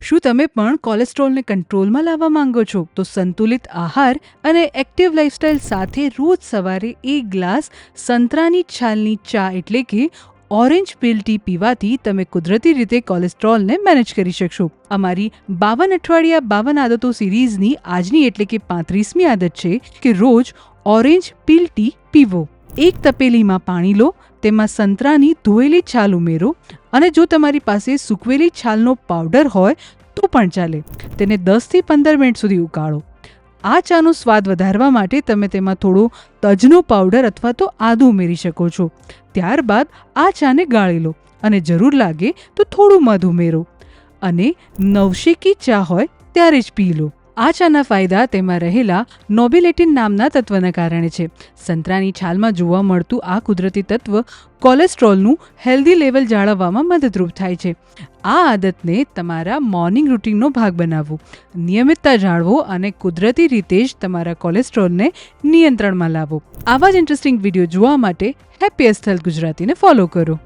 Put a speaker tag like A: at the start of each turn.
A: શું તમે પણ કોલેસ્ટ્રોલને કંટ્રોલમાં લાવવા માંગો છો? તો સંતુલિત આહાર અને એક્ટિવ લાઇફસ્ટાઇલ સાથે રોજ સવારે 1 ગ્લાસ સંતરાની છાલની ચા એટલે કે ઓરેન્જ પીલ ટી પીવાથી તમે કુદરતી રીતે કોલેસ્ટ્રોલને મેનેજ કરી શકશો. અમારી 52 અઠવાડિયા 52 આદતો સિરીઝની આજની એટલે કે 35મી આદત છે કે રોજ ઓરેન્જ પીલ ટી પીવો. એક તપેલીમાં પાણી લો, તેમાં સંતરાની ધોયેલી છાલ ઉમેરો અને જો તમારી પાસે સૂકવેલી છાલનો પાવડર હોય તો પણ ચાલે. તેને 10 થી 15 મિનિટ સુધી ઉકાળો. આ ચાનો સ્વાદ વધારવા માટે તમે તેમાં થોડો તજનો પાવડર અથવા તો આદું ઉમેરી શકો છો. ત્યારબાદ આ ચાને ગાળી લો અને જરૂર લાગે તો થોડું મધ ઉમેરો અને નવશેકી ચા હોય ત્યારે જ પી લો. આ ચાના ફાયદા તેમાં રહેલા નોબિલેટિન નામના તત્વના કારણે છે. સંતરાની છાલમાં જોવા મળતું આ કુદરતી તત્વ કોલેસ્ટ્રોલનું હેલ્ધી લેવલ જાળવવામાં મદદરૂપ થાય છે. આ આદતને તમારા મોર્નિંગ રૂટીનનો ભાગ બનાવવો, નિયમિતતા જાળવો અને કુદરતી રીતે જ તમારા કોલેસ્ટ્રોલને નિયંત્રણમાં લાવો. આવા જ ઇન્ટરેસ્ટિંગ વિડીયો જોવા માટે હેપીએસ્ટ હેલ્થ ગુજરાતીને ફોલો કરો.